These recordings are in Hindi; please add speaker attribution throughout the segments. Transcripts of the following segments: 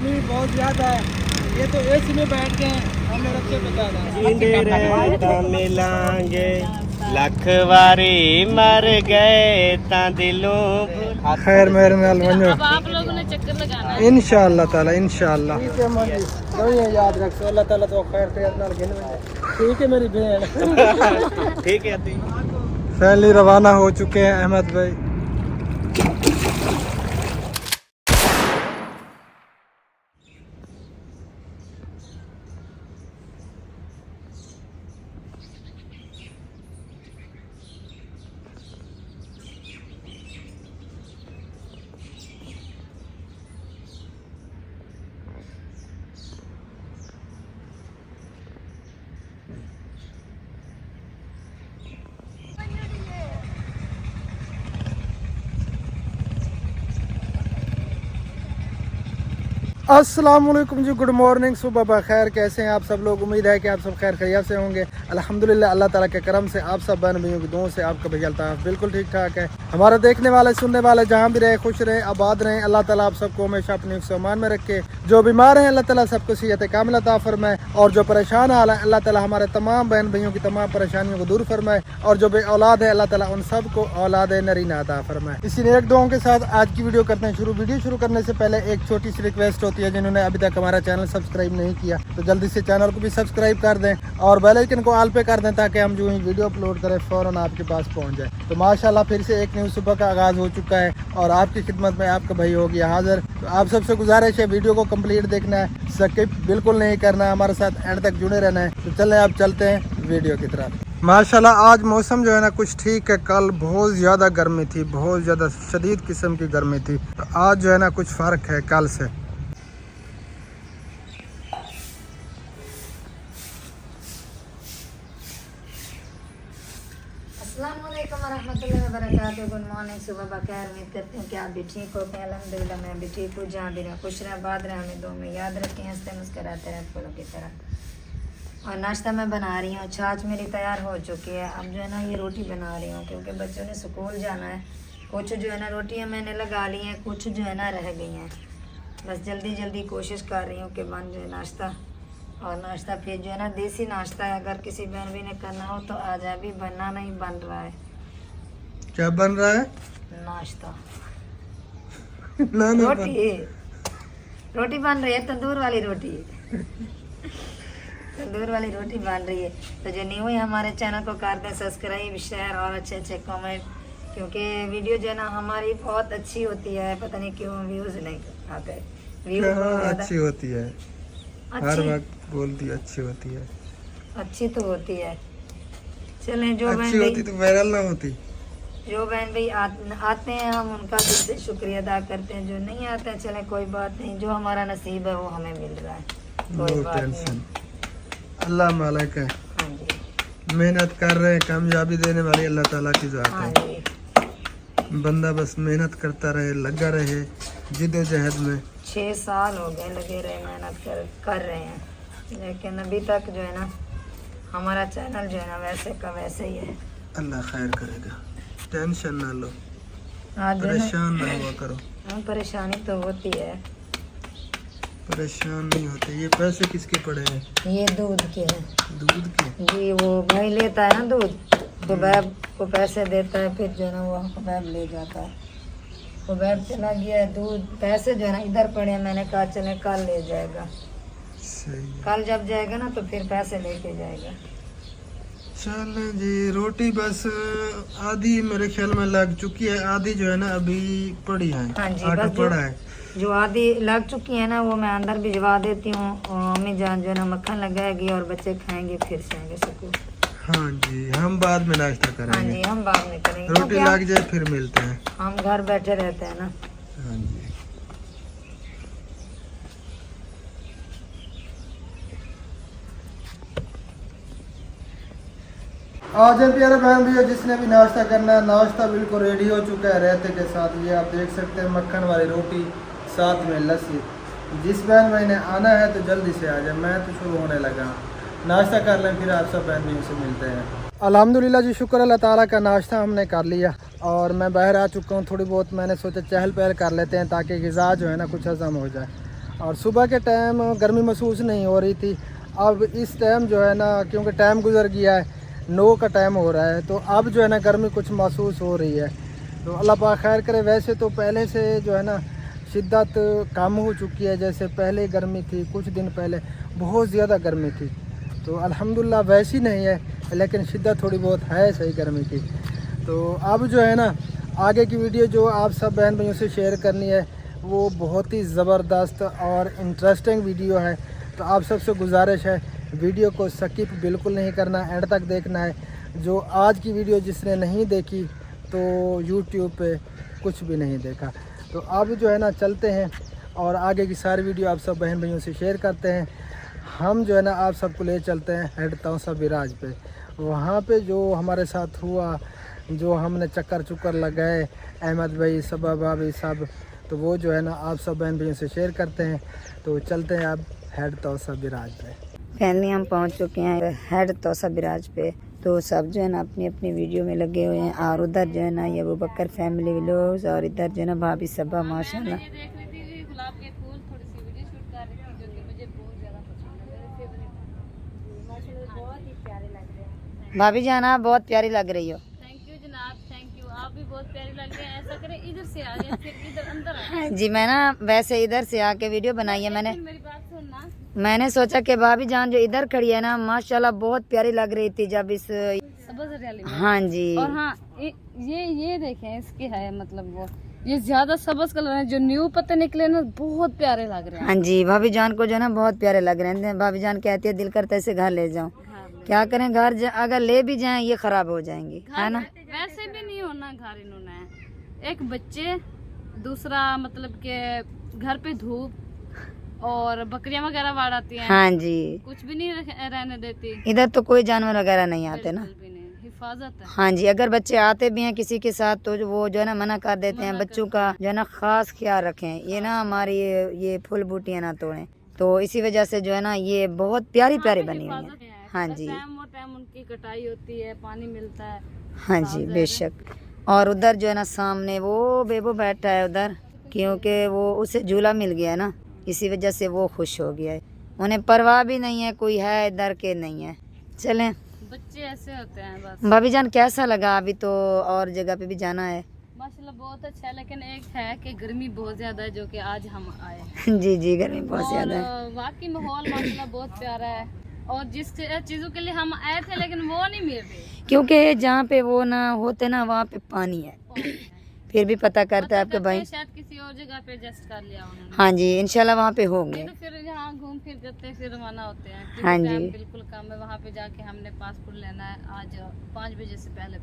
Speaker 1: गर्मी बहुत ज़्यादा है। ये तो एसी में बैठ के हमने रखे पे ज़्यादा
Speaker 2: मिलांगे लख वारी मर गए ता दिलों।
Speaker 1: खैर मेरे नाल वञो
Speaker 3: अब आप लोगों ने चक्कर लगाना है।
Speaker 1: इंशाअल्लाह ताला इंशाअल्लाह। ठीक है मंजी दवाइयां याद रख अल्लाह ताला तो खैर तेरे नाल गिन वञे। ठीक है मेरी बहन।
Speaker 2: ठीक है
Speaker 1: फैमिली रवाना हो चुके हैं अहमद भाई। अस्सलाम वालेकुम जी, गुड मॉर्निंग, सुबह बखैर। कैसे हैं आप सब लोग? उम्मीद है कि आप सब खैर खैरियत से होंगे। अल्हम्दुलिल्लाह अल्लाह ताला के करम से आप सब बहन भाइयों की दुआओं से आपका भी अल्ताफ बिल्कुल ठीक ठाक है। हमारे देखने वाले सुनने वाले जहाँ भी रहे खुश रहे आबाद रहें। अल्लाह ताला आप सबको हमेशा अपने सामान में रखे। जो बीमार हैं अल्लाह ताला सबको सेहत कामिल अता फरमाए और जो परेशान हाल है अल्लाह ताला हमारे तमाम बहन भाइयों की तमाम परेशानियों को दूर फरमाए और जो बे औलाद है अल्लाह ताला उन सबको औलाद नरीना अता फरमाए। इसी नेक दुआओं के साथ आज की वीडियो करते हैं शुरू। वीडियो शुरू करने से पहले एक छोटी सी रिक्वेस्ट होती है, जिन्होंने अभी तक हमारा चैनल सब्सक्राइब नहीं किया तो जल्दी से चैनल को भी सब्सक्राइब कर दें और बेल आइकन को ऑल पे कर दें ताकि हम जो ही वीडियो अपलोड करें फ़ौरन आपके पास पहुंच जाए। तो माशाल्लाह फिर से एक न्यू सुबह का आगाज़ हो चुका है और आपकी खिदमत में आपका भाई हो गया हाजिर। तो आप सबसे गुजारिश है वीडियो को कंप्लीट देखना है, स्किप बिल्कुल नहीं करना है, हमारे साथ एंड तक जुड़े रहना है। तो चलें अब चलते हैं वीडियो की तरफ। माशाल्लाह आज मौसम जो है ना कुछ ठीक है। कल बहुत ज़्यादा गर्मी थी, बहुत ज़्यादा शदीद किस्म की गर्मी थी। तो आज जो है ना कुछ फ़र्क है कल से।
Speaker 3: अस्सलामुअलैकुम वरहमतुल्लाहि वबरकातुहू। गुड मॉर्निंग, सुबह बखैर। उम्मीद करते हैं कि आप भी ठीक हो गए। अल्हम्दुलिल्लाह मैं भी ठीक हूँ। जहाँ भी रहें खुश रहें आबाद रहें, हमें दो में याद रखें, हंसते मुस्कराते रहें फूलों की तरह। और नाश्ता मैं बना रही हूँ, छाछ मेरी तैयार हो चुकी है। अब जो है ना ये रोटी बना रही हूँ क्योंकि बच्चों ने स्कूल जाना है। कुछ जो है ना रोटियाँ मैंने लगा ली हैं, कुछ जो है ना रह गई हैं। बस जल्दी जल्दी कोशिश कर रही हूँ कि बन जाए नाश्ता। और नाश्ता फिर जो है ना देसी नाश्ता है, अगर किसी बहन भी ने करना हो तो आज अभी बनना नहीं बन रहा है।
Speaker 1: क्या बन रहा है?
Speaker 3: नाश्ता
Speaker 1: ना
Speaker 3: रोटी बन रही है, तंदूर वाली रोटी। तंदूर वाली रोटी बन रही है। तो जो न्यू है हमारे चैनल को कर दें सब्सक्राइब, शेयर और अच्छे अच्छे कमेंट, क्योंकि वीडियो जो है ना हमारी बहुत अच्छी होती है। पता नहीं क्यों व्यूज़ नहीं आते। व्यूज़
Speaker 1: अच्छी होती है, हर वक्त बोलती अच्छी होती है।
Speaker 3: अच्छी तो होती है। चलें जो
Speaker 1: अच्छी होती तो वायरल ना होती।
Speaker 3: जो बहन भाई आते हैं हम उनका दिल से शुक्रिया अदा करते हैं। जो नहीं आते हैं चले कोई बात नहीं, जो हमारा नसीब है वो हमें मिल रहा है, कोई बात नहीं।
Speaker 1: अल्लाह मालिक है।
Speaker 3: हाँ जी,
Speaker 1: मेहनत कर रहे हैं, कामयाबी देने वाली अल्लाह ताला की ज़ात
Speaker 3: हाँ
Speaker 1: है।
Speaker 3: जी।
Speaker 1: बंदा बस मेहनत करता रहे, लगा रहे जिद्दोजहद में।
Speaker 3: 6 साल हो गए लगे रहे, मेहनत कर रहे हैं, लेकिन अभी तक जो है ना हमारा चैनल जो है ना वैसे का वैसे ही है।
Speaker 1: अल्लाह खैर करेगा, टेंशन ना लो,
Speaker 3: आज जो है
Speaker 1: परेशान ना हुआ करो।
Speaker 3: ना परेशानी तो होती है,
Speaker 1: परेशान नहीं होते। ये पैसे किसके पड़े हैं?
Speaker 3: ये दूध के हैं।
Speaker 1: दूध के?
Speaker 3: ये वो भाई लेता है ना दूध, हुबैब को पैसे देता है, फिर जो है ना वो हुबैब ले जाता है। हुबैब चला गया है, दूध पैसे जो है ना इधर पड़े हैं। मैंने कहा चले कल ले जाएगा।
Speaker 1: सही है।
Speaker 3: कल जब जाएगा ना तो फिर पैसे लेके जाएगा।
Speaker 1: चल जी, रोटी बस आधी मेरे ख्याल में लग चुकी है, आधी जो है ना अभी पड़ी है।
Speaker 3: हाँ जी,
Speaker 1: आटा
Speaker 3: बस
Speaker 1: पड़ा है।
Speaker 3: जो आधी लग चुकी है ना वो मैं अंदर भिजवा देती हूँ। अम्मी जान जो है ना मक्खन लगाएगी और बच्चे खाएंगे, फिर जाएंगे स्कूल।
Speaker 1: हाँ जी, हम बाद में नाश्ता
Speaker 3: हाँ
Speaker 1: करेंगे।
Speaker 3: जी, हम बाद में करेंगे,
Speaker 1: रोटी
Speaker 3: क्योंकि
Speaker 1: लग जाए फिर मिलते हैं।
Speaker 3: हम घर बैठे रहते हैं ना।
Speaker 1: हाँ जी। आज प्यारे बहन भैया, जिसने भी नाश्ता करना है, नाश्ता बिल्कुल रेडी हो चुका है रहते के साथ। ये आप देख सकते हैं मक्खन वाली रोटी, साथ में लस्सी। जिस बहन भाई ने आना है तो जल्दी से आ जाए, मैं तो शुरू होने लगा। नाश्ता कर लें फिर आप सब बहन भाइयों से मिलते हैं। अल्हम्दुलिल्लाह जी, शुक्र अल्लाह ताला का, नाश्ता हमने कर लिया और मैं बाहर आ चुका हूँ। थोड़ी बहुत मैंने सोचा चहल पहल कर लेते हैं ताकि ग़िज़ा जो है ना कुछ हज़म हो जाए। और सुबह के टाइम गर्मी महसूस नहीं हो रही थी। अब इस टाइम जो है ना, क्योंकि टाइम गुजर गया है, 9 का टाइम हो रहा है, तो अब जो है ना गर्मी कुछ महसूस हो रही है। तो अल्लाह पाक खैर करे। वैसे तो पहले से जो है ना शिद्दत कम हो चुकी है, जैसे पहले गर्मी थी, कुछ दिन पहले बहुत ज़्यादा गर्मी थी, तो अल्हम्दुलिल्लाह वैसी नहीं है, लेकिन शिद्दत थोड़ी बहुत है सही गर्मी की। तो अब जो है ना आगे की वीडियो जो आप सब बहन भाइयों से शेयर करनी है वो बहुत ही ज़बरदस्त और इंटरेस्टिंग वीडियो है। तो आप सबसे गुजारिश है वीडियो को स्किप बिल्कुल नहीं करना, एंड तक देखना है। जो आज की वीडियो जिसने नहीं देखी तो यूट्यूब पे कुछ भी नहीं देखा। तो अब जो है ना चलते हैं और आगे की सारी वीडियो आप सब बहन भाइयों से शेयर करते हैं। हम जो है ना आप सबको ले चलते हैं हेड तौसा बिराज पे। वहाँ पे जो हमारे साथ हुआ, जो हमने चक्कर लगाए अहमद भाई, सबा भाभी सब, तो वो जो है ना आप सब बहन भाइयों से शेयर करते हैं। तो चलते हैं अब हेड तौसा बिराज पे।
Speaker 3: फाइनली हम पहुंच चुके हैं हेड तौसा बिराज पे। तो सब जो है ना अपनी अपनी वीडियो में लगे हुए हैं, और उधर जो है ना ये अबू बकर फैमिली व्लॉग्स, और इधर जो है ना भाभी सबा माशाल्लाह।
Speaker 4: गुलाब के फूल थोड़ी सी वीडियो शूट कर रही थी, जो कि मुझे बहुत ज़्यादा पसंद है, मेरे फेवरेट है। माशाल्लाह बहुत ही प्यारे लग रहे हैं।
Speaker 3: भाभी जान आप बहुत प्यारी लग रही हो।
Speaker 4: थैंक यू जनाब, थैंक यू। आप भी बहुत प्यारी लग रहे हैं। ऐसा करें इधर से आ जाए, फिर इधर अंदर आ जाए।
Speaker 3: जी मैं ना वैसे इधर से आके वीडियो बनाई है मैंने।
Speaker 4: मेरी बात सुनना,
Speaker 3: मैंने सोचा कि भाभी जान जो इधर खड़ी है ना माशाल्लाह बहुत प्यारी लग रही थी जब इस।
Speaker 4: सबज हरियाली में।
Speaker 3: हाँ जी।
Speaker 4: और हाँ ये देखें, इसके है मतलब वो ये ज्यादा सबज कलर है, जो न्यू पत्ते निकले ना बहुत प्यारे लग रहे हैं।
Speaker 3: हाँ जी भाभी जान को जो है ना बहुत प्यारे लग रहे हैं। भाभी जान कहती है दिल करता है इसे घर ले जाऊं। क्या करें, घर अगर ले भी जाएं ये खराब हो जाएंगे, है ना।
Speaker 4: वैसे भी नहीं होना घर इन्होंने, एक बच्चे, दूसरा मतलब के घर पे धूप और बकरियां वगैरह बाढ़ आती हैं।
Speaker 3: हाँ जी।
Speaker 4: कुछ भी नहीं रहने देती।
Speaker 3: इधर तो कोई जानवर वगैरह नहीं आते ना।
Speaker 4: बिल्कुल भी नहीं, हिफाजत है।
Speaker 3: हाँ जी, अगर बच्चे आते भी हैं किसी के साथ तो वो जो है ना मना कर देते हैं। बच्चों का जो है ना खास ख्याल रखें, ये ना हमारी ये फूल बूटियाँ ना तोड़ें। तो इसी वजह से जो है ना ये बहुत प्यारी प्यारी बनी हुई है। हाँ जी।
Speaker 4: टाइम उनकी कटाई होती है, पानी मिलता है।
Speaker 3: हाँ जी बेशक। और उधर जो है ना सामने वो बेबो बैठा है उधर, क्योंकि वो उसे झूला मिल गया ना, इसी वजह से वो खुश हो गया है। उन्हें परवाह भी नहीं है कोई है इधर के नहीं है। चलें,
Speaker 4: बच्चे ऐसे होते हैं बस।
Speaker 3: भाभी जान कैसा लगा? अभी तो और जगह पे भी जाना है।
Speaker 4: माशाल्लाह बहुत अच्छा है, लेकिन एक है कि गर्मी बहुत ज्यादा है, जो कि आज हम आए।
Speaker 3: जी जी गर्मी बहुत ज्यादा है।
Speaker 4: वाकई माहौल माशाल्लाह बहुत प्यारा है, और जिस चीजों के लिए हम आए थे लेकिन वो नहीं मिल रही,
Speaker 3: क्योंकि जहाँ पे वो ना होते ना वहाँ पे पानी है। फिर भी पता करता है आपके भाई।
Speaker 4: शायद किसी और जगह पे एडजस्ट कर लिया उन्होंने।
Speaker 3: हाँ जी इंशाल्लाह वहाँ पे होंगे।
Speaker 4: तो फिर यहाँ घूम फिर करते फिर रवाना होते हैं।
Speaker 3: हाँ
Speaker 4: टाइम
Speaker 3: जी।
Speaker 4: बिल्कुल कम है, वहाँ पे जाके हमने पासपोर्ट लेना है आज 5 बजे से पहले।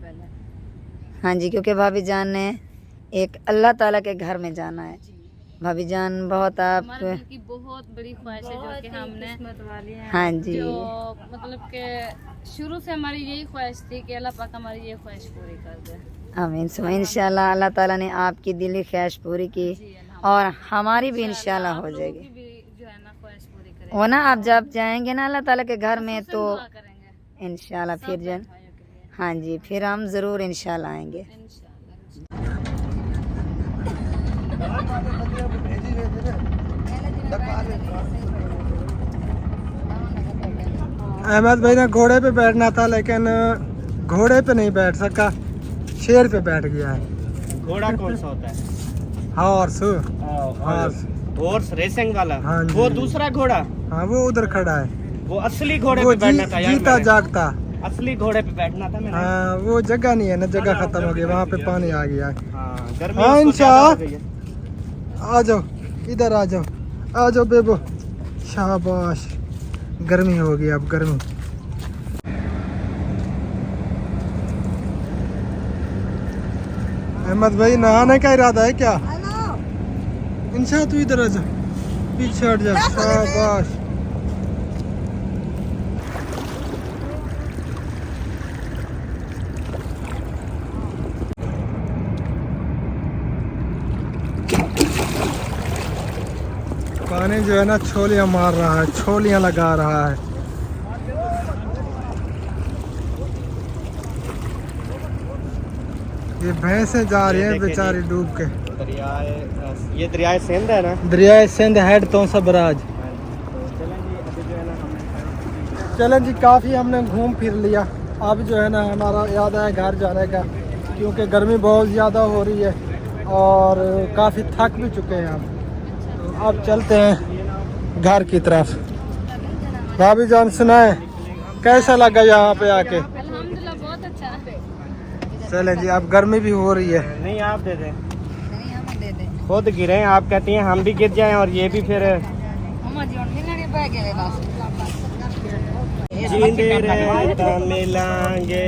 Speaker 3: हाँ जी, क्योंकि भाभी जान ने एक अल्लाह ताला के घर में जाना है। भाभी जान बहुत आप
Speaker 4: हमारे दिल की बहुत बड़ी ख्वाहिश है, जो कि हमने
Speaker 3: हाँ जी
Speaker 4: जो मतलब के शुरू से हमारी यही ख्वाहिश थी कि अल्लाह पाक हमारी ये ख्वाहिश पूरी कर दे।
Speaker 3: आमीन। सो इंशाल्लाह अल्लाह ताला ने आपकी दिली ख्वाहिश पूरी की और हमारी भी इंशाल्लाह हो जाएगी।
Speaker 4: जो है ना ख्वाहिश पूरी करें।
Speaker 3: वो ना आप जब जाएंगे ना अल्लाह ताला के घर में तो
Speaker 4: दुआ करेंगे
Speaker 3: इंशाल्लाह फिर
Speaker 4: सब
Speaker 3: जो
Speaker 4: भाइयों के लिए।
Speaker 3: हाँ जी फिर हम ज़रूर इंशाल्लाह आएंगे।
Speaker 4: इंशाल्लाह।
Speaker 1: अहमद भाई ने घोड़े पे बैठना था, लेकिन घोड़े पे नहीं बैठ सका, शेर पे बैठ गया है।
Speaker 2: घोड़ा कौन सा होता है?
Speaker 1: हॉर्स। हॉर्स।
Speaker 2: हॉर्स रेसिंग वाला।
Speaker 1: हाँ जी।
Speaker 2: वो दूसरा घोड़ा,
Speaker 1: हाँ वो उधर खड़ा है।
Speaker 2: वो असली घोड़े
Speaker 1: वो
Speaker 2: पे बैठना था यार।
Speaker 1: जीता
Speaker 2: मैंने।
Speaker 1: जागता।
Speaker 2: असली घोड़े पे बैठना था मैंने।
Speaker 1: हाँ वो जगह नहीं है ना, जगह खत्म हो गई, वहाँ पे पानी आ गया है।
Speaker 2: हाँ, गर्मी
Speaker 1: हाँ,
Speaker 2: उसको ज्यादा हो गई है।
Speaker 1: आ जाओ इधर, आ जाओ, आ जाओ बेबो, शाबाश। गर्मी हो गई अब, गर्मी। अहमद भाई नहाने का इरादा है क्या? इंशा तू इधर आ जा, पीछे हट जा, शाबाश। पानी जो है ना छोलियां मार रहा है, छोलियां लगा रहा है। ये भैंसें जा रही हैं बेचारी डूब के।
Speaker 2: ये दरिया सिंध है ना।
Speaker 1: दरिया सिंध हेड तोसा बराज। चलें जी, काफ़ी हमने घूम फिर लिया। अब जो है ना हमारा याद है घर जाने का, क्योंकि गर्मी बहुत ज़्यादा हो रही है और काफ़ी थक भी चुके हैं हम। तो अब चलते हैं घर की तरफ। भाभी जान सुनाए कैसा लगा यहाँ पे आके?
Speaker 4: अल्हम्दुलिल्लाह बहुत अच्छा।
Speaker 1: चलें जी, अब गर्मी भी हो रही है।
Speaker 2: नहीं आप दे दें,
Speaker 3: नहीं हम दे दे
Speaker 2: खुद गिरे हैं। आप कहती हैं हम भी गिर जाएं और ये भी फिर
Speaker 3: हम जी उन दिनों के बैग गए बस
Speaker 2: जींदे रहे तां मिलांगे,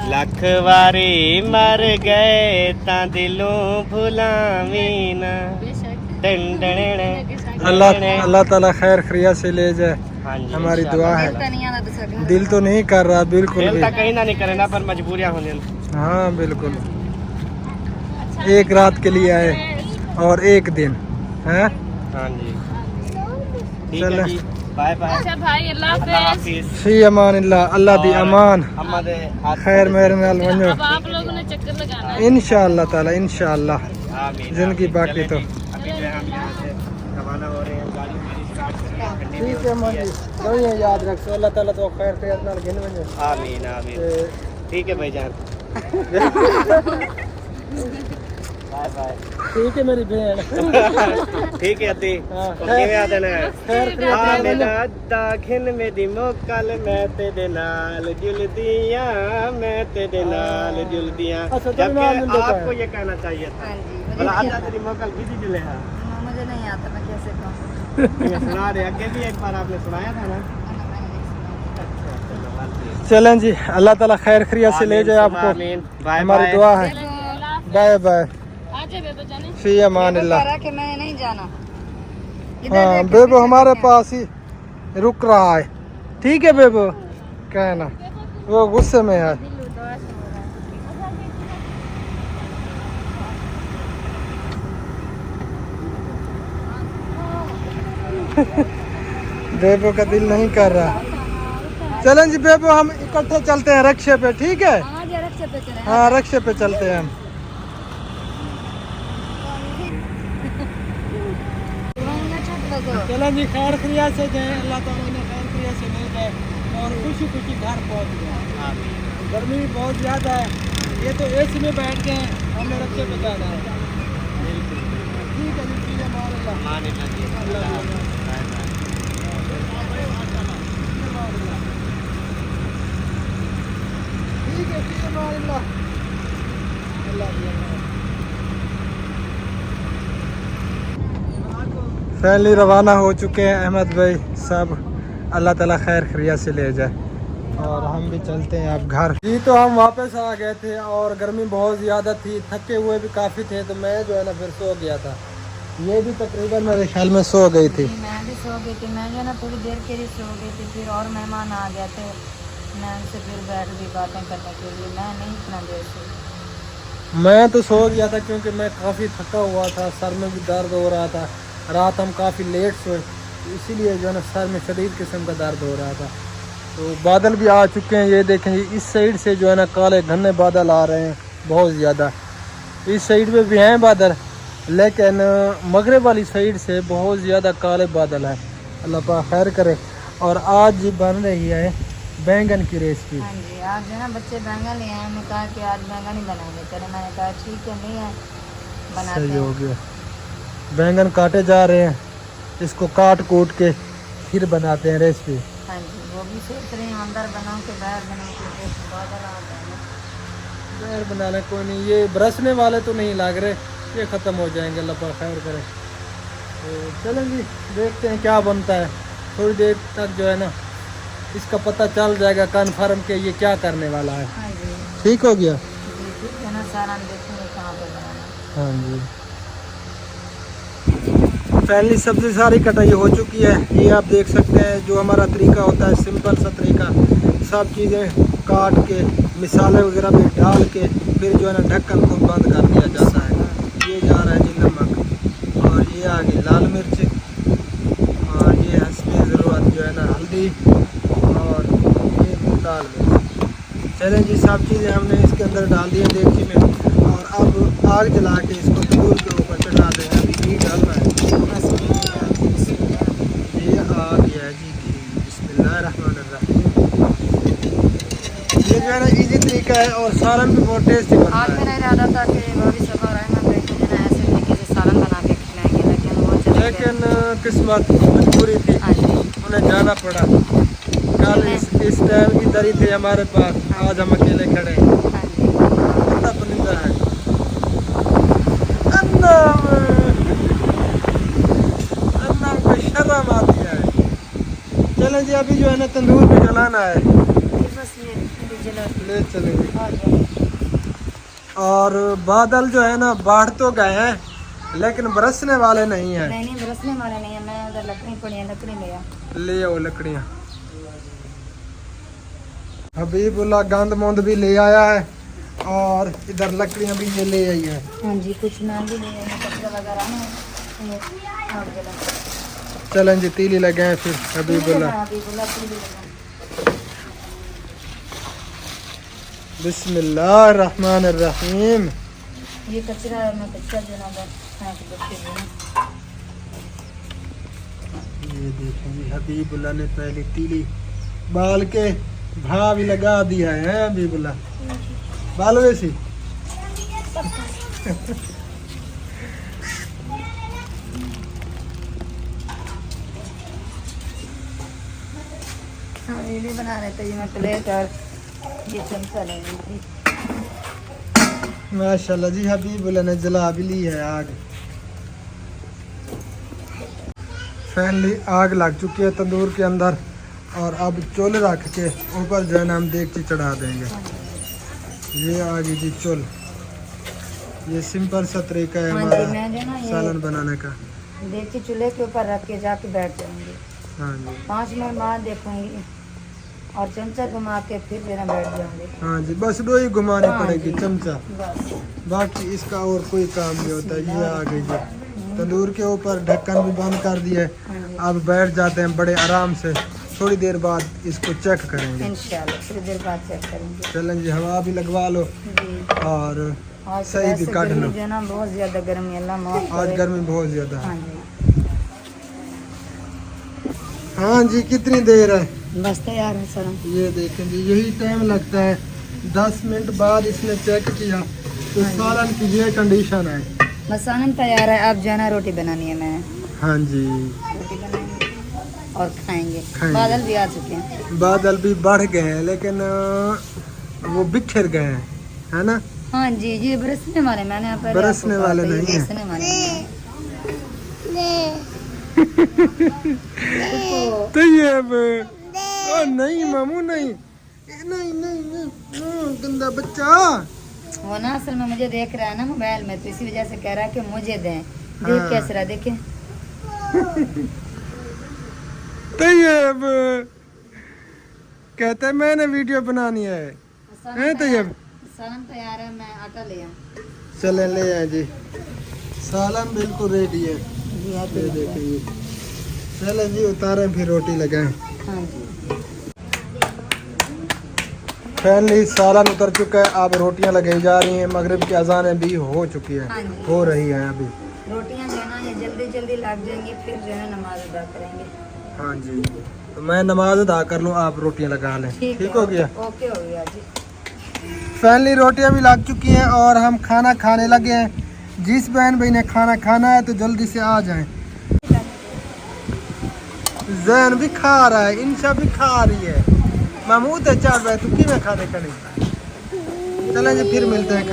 Speaker 2: लख वारी मर गए तां दिलों भुलावी ना।
Speaker 1: अल्लाह ताला खैर खैरियत से ले जाए,
Speaker 2: हाँ जी,
Speaker 1: हमारी दुआ है।
Speaker 3: नहीं आना तो सर
Speaker 1: दिल तो नहीं कर रहा बिल्कुल
Speaker 2: दिल
Speaker 1: भी।
Speaker 2: तक कहीं ना नहीं करे ना, पर मजबूरियां होने।
Speaker 1: हाँ बिल्कुल, एक रात के लिए आए और एक दिन है।
Speaker 2: हाँ जी, ठीक
Speaker 1: चले।
Speaker 2: है जी, बाय बाय।
Speaker 4: अच्छा भाई, अल्लाह
Speaker 2: अल्लाह
Speaker 4: हाफिज।
Speaker 2: हाफिज।
Speaker 1: सी अमान अल्लाह दी अमान।
Speaker 2: अम्मा दे हाथ
Speaker 1: खैर मेरे नाल वंजो
Speaker 4: अब आप लोगों ने चक्कर लगाना है।
Speaker 1: इंशाअल्लाह ताला, इंशाअल्लाह।
Speaker 2: आमीन।
Speaker 1: जिंदगी बाकी
Speaker 2: चलें
Speaker 1: तो।
Speaker 2: जी, अभी जो है हम यहाँ से रवाना हो रहे हैं। गाड़ी हमारी स्टार्ट करनी है, ठंडी भी
Speaker 1: ठीक है
Speaker 2: हो
Speaker 1: मां
Speaker 2: रही
Speaker 1: जी, तो ये याद रखो अल्लाह ताला तो खैर खैरियत नाल गिन वंजो।
Speaker 2: आमीन आमीन। ठीक है भाईजान, बाय बाय।
Speaker 1: ठीक है मेरी बहन।
Speaker 2: ठीक है अती
Speaker 1: हाँ।
Speaker 2: किवें आ देना है।
Speaker 1: खैर खैरियत
Speaker 2: आ
Speaker 1: नाल
Speaker 2: मेरा
Speaker 1: वंजो।
Speaker 2: अद्दा खिन मेरी मोकल, मैं तेरे नाल जुलदियां, मैं तेरे नाल जुलदियां।
Speaker 1: अच्छा, तो
Speaker 2: जबकि
Speaker 1: नाल जुल देता
Speaker 2: आपको
Speaker 1: है।
Speaker 2: ये कहना चाहिए था,
Speaker 3: हाँ जी
Speaker 2: बोला अद्दा तेरी मोकल किसी जुले है।
Speaker 3: मुझे नहीं आता, मैं कैसे कहूँ।
Speaker 2: ये सुना रहे, आगे भी एक बार आपने सुनाया था ना।
Speaker 1: चलें जी, अल्लाह ताला खैर खैरियत से ले जाए आपको,
Speaker 2: आमीन। बाय
Speaker 1: हमारी
Speaker 2: बाय।
Speaker 1: दुआ है। Bye bye.
Speaker 4: आजा बेबो जाने।
Speaker 1: फी अमान अल्लाह।
Speaker 3: कह कि मैं नहीं जाना।
Speaker 1: हाँ बेबो हमारे पास ही रुक रहा है। ठीक है बेबो, कहना वो गुस्से में है। बेबो का दिल नहीं कर रहा। चलें जी बेबो, हम इकट्ठे चलते हैं रक्षे पे, ठीक है?
Speaker 3: हाँ जी रक्षे पे चले।
Speaker 1: हाँ रक्षे पे चलते हैं हम। चलें जी, खैर खैरियत से जाए, अल्लाह ताला ने खैर खैरियत से ले जाए और खुशी खुशी घर पहुँच गए। गर्मी भी बहुत ज़्यादा है, ये तो एसी में बैठ गए हैं, हमें रक्षे पे जाना है। ठीक है जी, ठीक है, मान अल्लाह। ठीक है, ठीक है, मान अल्लाह। फैमिली रवाना हो चुके हैं, अहमद भाई सब, अल्लाह ताला खैर खैरियत से ले जाए और हम भी चलते हैं अब घर। जी तो हम वापस आ गए थे और गर्मी बहुत ज़्यादा थी, थके हुए भी काफ़ी थे, तो मैं जो है ना फिर सो गया था। ये भी तकरीबन मेरे ख्याल में सो गई थी।
Speaker 3: मैं भी सो गई थी, मैं जो ना थोड़ी देर के लिए सो गई थी, फिर और मेहमान आ गए थे, मैं उनसे फिर बैठ गई बातें करने के लिए। मैं नहीं इतना देर से,
Speaker 1: मैं तो सो गया था क्योंकि मैं काफ़ी थका हुआ था, सर में भी दर्द हो रहा था। रात हम काफ़ी लेट सोए, तो इसीलिए जो है ना सर में शदीद किस्म का दर्द हो रहा था। तो बादल भी आ चुके हैं, ये देखें इस साइड से जो है ना काले घने बादल आ रहे हैं बहुत ज़्यादा। इस साइड पे भी हैं बादल, लेकिन मगरब वाली साइड से बहुत ज़्यादा काले बादल हैं। अल्लाह पाक खैर करे। और आज बन रही है बैंगन की रेसिपी।
Speaker 3: हाँ जी आज जो है ना बच्चे बैंगन ले आए, हमने कहा कि आज बैंगन ही बनाएंगे। चले मैंने कहा ठीक है, नहीं है बनाते
Speaker 1: सही हो
Speaker 3: हैं।
Speaker 1: गया। बैंगन काटे जा रहे हैं, इसको काट कूट के फिर बनाते हैं रेसिपी।
Speaker 3: हाँ जी वो भी सोच रहे हैं अंदर बनाओ के बाहर बनाओ के, बादल आता है ना।
Speaker 1: बैर बना लें, कोई नहीं, ये बरसने वाले तो नहीं लग रहे, ये ख़त्म हो जाएंगे, अल्लाह पाक खैर करे। तो चलें जी, देखते हैं क्या बनता है। थोड़ी देर तक जो है ना इसका पता चल जाएगा कन्फर्म के ये क्या करने वाला है।
Speaker 3: हाँ जी
Speaker 1: ठीक हो गया।
Speaker 3: जी ठीक है ना, सारा हम देखेंगे कहाँ पे बनाना।
Speaker 1: हाँ जी, पहली सब्ज़ी सारी कटाई हो चुकी है। ये आप देख सकते हैं जो हमारा तरीका होता है, सिंपल सा तरीका, सब चीज़ें काट के मसाले वगैरह में डाल के फिर जो है ना ढक्कन को बंद कर दिया जाता है। ये जा रहा है जी नमक, और ये आ गई लाल मिर्च, और ये हस्बे ज़रूरत जो है ना हल्दी, और ये लाल मिर्च। चलें जी, सब चीज़ें हमने इसके अंदर डाल दी हैं देगची में, और अब आग जला के इसको तंदूर के ऊपर घी डालना है।
Speaker 3: बस
Speaker 1: ये आ गया है जी घी। बिस्मिल्लाहिर्रहमानिर्रहीम। ये जो है ना इजी तरीका है और सालन भी बहुत टेस्टी बनता
Speaker 3: आज
Speaker 1: है।
Speaker 3: मेरा इरादा था कि भाभी सफर है मैं मुझे ना ऐसे तरीके से सालन बना के खिलाएंगे, लेकिन वो चले गए।
Speaker 1: लेकिन किस्मत मजबूरी थी,
Speaker 3: हाँ जी
Speaker 1: उन्हें जाना पड़ा। कल इस टाइम इधर ही थे हमारे पास, आज हम अकेले खड़े हैं।
Speaker 3: हाँ जी।
Speaker 1: कितना परिंदा है। अन्ना को शर्म आती है। चलें जी, अभी जो है ना तंदूर पे जलाना है।
Speaker 3: बस ये जला
Speaker 1: ले चलेंगे।
Speaker 3: आ जाए।
Speaker 1: और बादल जो है ना बाढ़ तो गए हैं, लेकिन बरसने वाले नहीं हैं।
Speaker 3: नहीं बरसने वाले नहीं है। मैं उधर लकड़ी पड़ी है, लकड़ी ले आ।
Speaker 1: ले आओ लकड़ियाँ। हबीबुल्ला गंद मोंद भी ले आया है और इधर लकड़ियाँ भी ये ले आई है।
Speaker 3: हाँ जी, कुछ मैं भी ले आई हूँ, कचरा वगैरह ना ये आग जला।
Speaker 1: चलें जी, तीली लगे हैं फिर हबीबुल्ला।
Speaker 3: हबीबुल्ला तीली लगा।
Speaker 1: बिस्मिल्लाहिर्रहमानिर्रहीम।
Speaker 3: ये कचरा है, मैं कचरा जो ना फेंक देती हूँ।
Speaker 1: ये देखें जी, हबीबुल्ला ने पहले तीली बाल के भाव भी लगा दिया है। हबीबुल्ला बाल वैसी।
Speaker 3: हाँ, ये भी बना रहे थे। ये मैं प्लेट और ये चमचा ले ली थी।
Speaker 1: माशाल्लाह जी, हबीबुल्ला ने जला भी ली है आग। फाइनली आग लग चुकी है तंदूर के अंदर और अब चुल रख के ऊपर जो है ना हम देगची चढ़ा देंगे। ये आ गई जी चुल। ये सिंपल सा तरीका है
Speaker 3: हाँ जी,
Speaker 1: हमारा
Speaker 3: मैं जो ना ये
Speaker 1: सालन बनाने का।
Speaker 3: देसी चूल्हे के ऊपर रख के जाके बैठ जाऊंगी।
Speaker 1: हाँ जी
Speaker 3: 5 मिनट बाद देखूंगी और चमचा घुमा के फिर मेरा बैठ जाऊंगी।
Speaker 1: हाँ जी, बस दो ही घुमानी
Speaker 3: हाँ
Speaker 1: पड़ेगी
Speaker 3: जी।
Speaker 1: चमचा,
Speaker 3: बस
Speaker 1: बाकी इसका और कोई काम नहीं होता। ये आ गई जी तंदूर के ऊपर, ढक्कन भी बंद कर दिया है।
Speaker 3: हाँ जी,
Speaker 1: अब बैठ जाते हैं बड़े आराम से। थोड़ी देर बाद इसको चेक करेंगे।
Speaker 3: इंशाल्लाह थोड़ी देर बाद चेक करेंगे।
Speaker 1: चलें जी, हवा भी लगवा लो
Speaker 3: जी
Speaker 1: और
Speaker 3: आज
Speaker 1: सही भी
Speaker 3: वैसे
Speaker 1: काट
Speaker 3: गर्मी
Speaker 1: लो।
Speaker 3: जो है ना बहुत ज्यादा गर्मी, अल्लाह माफ
Speaker 1: आज
Speaker 3: करे।
Speaker 1: गर्मी बहुत ज्यादा है।
Speaker 3: हाँ जी,
Speaker 1: हाँ जी, कितनी देर है?
Speaker 3: बस तैयार है सर।
Speaker 1: ये देखें जी, यही टाइम लगता है। 10 मिनट बाद इसने चेक किया तो
Speaker 3: हाँ जी।
Speaker 1: सालन की ये कंडीशन है।
Speaker 3: बस सालन तैयार है, अब जाना रोटी बनानी है। मैं
Speaker 1: हाँ जी,
Speaker 3: रोटी बनाएंगे और खाएंगे।
Speaker 1: खाएंगे।
Speaker 3: बादल भी आ चुके हैं।
Speaker 1: बादल भी बढ़ गए हैं, लेकिन वो बिखर गए हैं, है ना?
Speaker 3: हाँ जी, ये बरसने वाले, मैंने पहले
Speaker 1: बरसने
Speaker 3: आपको कहा
Speaker 1: वाले
Speaker 3: था, ये
Speaker 1: नहीं हैं।
Speaker 3: बरसने वाले नहीं हैं।
Speaker 1: तो ये अब ओ नहीं मामू, नहीं नहीं नहीं नहीं, गंदा बच्चा।
Speaker 3: वो ना असल में मुझे देख रहा है ना मोबाइल में, तो इसी वजह से कह रहा है कि मुझे दें। देख
Speaker 1: हाँ।
Speaker 3: कैसे रहा, देखे।
Speaker 1: तो ये अब कहते हैं मैंने वीडियो बनानी है। हैं तो ये
Speaker 3: सालन तैयार है, मैं आटा ले आऊं।
Speaker 1: चले ले आए जी, सालन बिल्कुल रेडी है।
Speaker 3: जी हाँ,
Speaker 1: ये देखिए, चले जी उतारें फिर रोटी लगाएं।
Speaker 3: हाँ जी,
Speaker 1: फाइनली सालन उतर चुका है, अब रोटियां लगाई जा रही हैं। मगरिब की अजानें भी हो चुकी
Speaker 3: हाँ
Speaker 1: है,
Speaker 3: जी।
Speaker 1: हो रही है अभी।
Speaker 3: रोटियां जो है ना ये जल्दी जल्दी लग जाएंगी, फिर जो है नमाज अदा करेंगे।
Speaker 1: हाँ जी, तो मैं नमाज अदा कर लूँ, आप रोटियां लगा लें। ठीक हो गया?
Speaker 3: ओके हो गया जी।
Speaker 1: फाइनली रोटियां भी लग चुकी हैं और हम खाना खाने लगे हैं। जिस बहन भाई ने खाना खाना है तो जल्दी से आ जाएं। जैन भी खा रहा है, इंशा भी खा रही है। महमूद है 4 बजे, तू कि मैं खाने का नहीं। चलें जी, फिर मिलते हैं।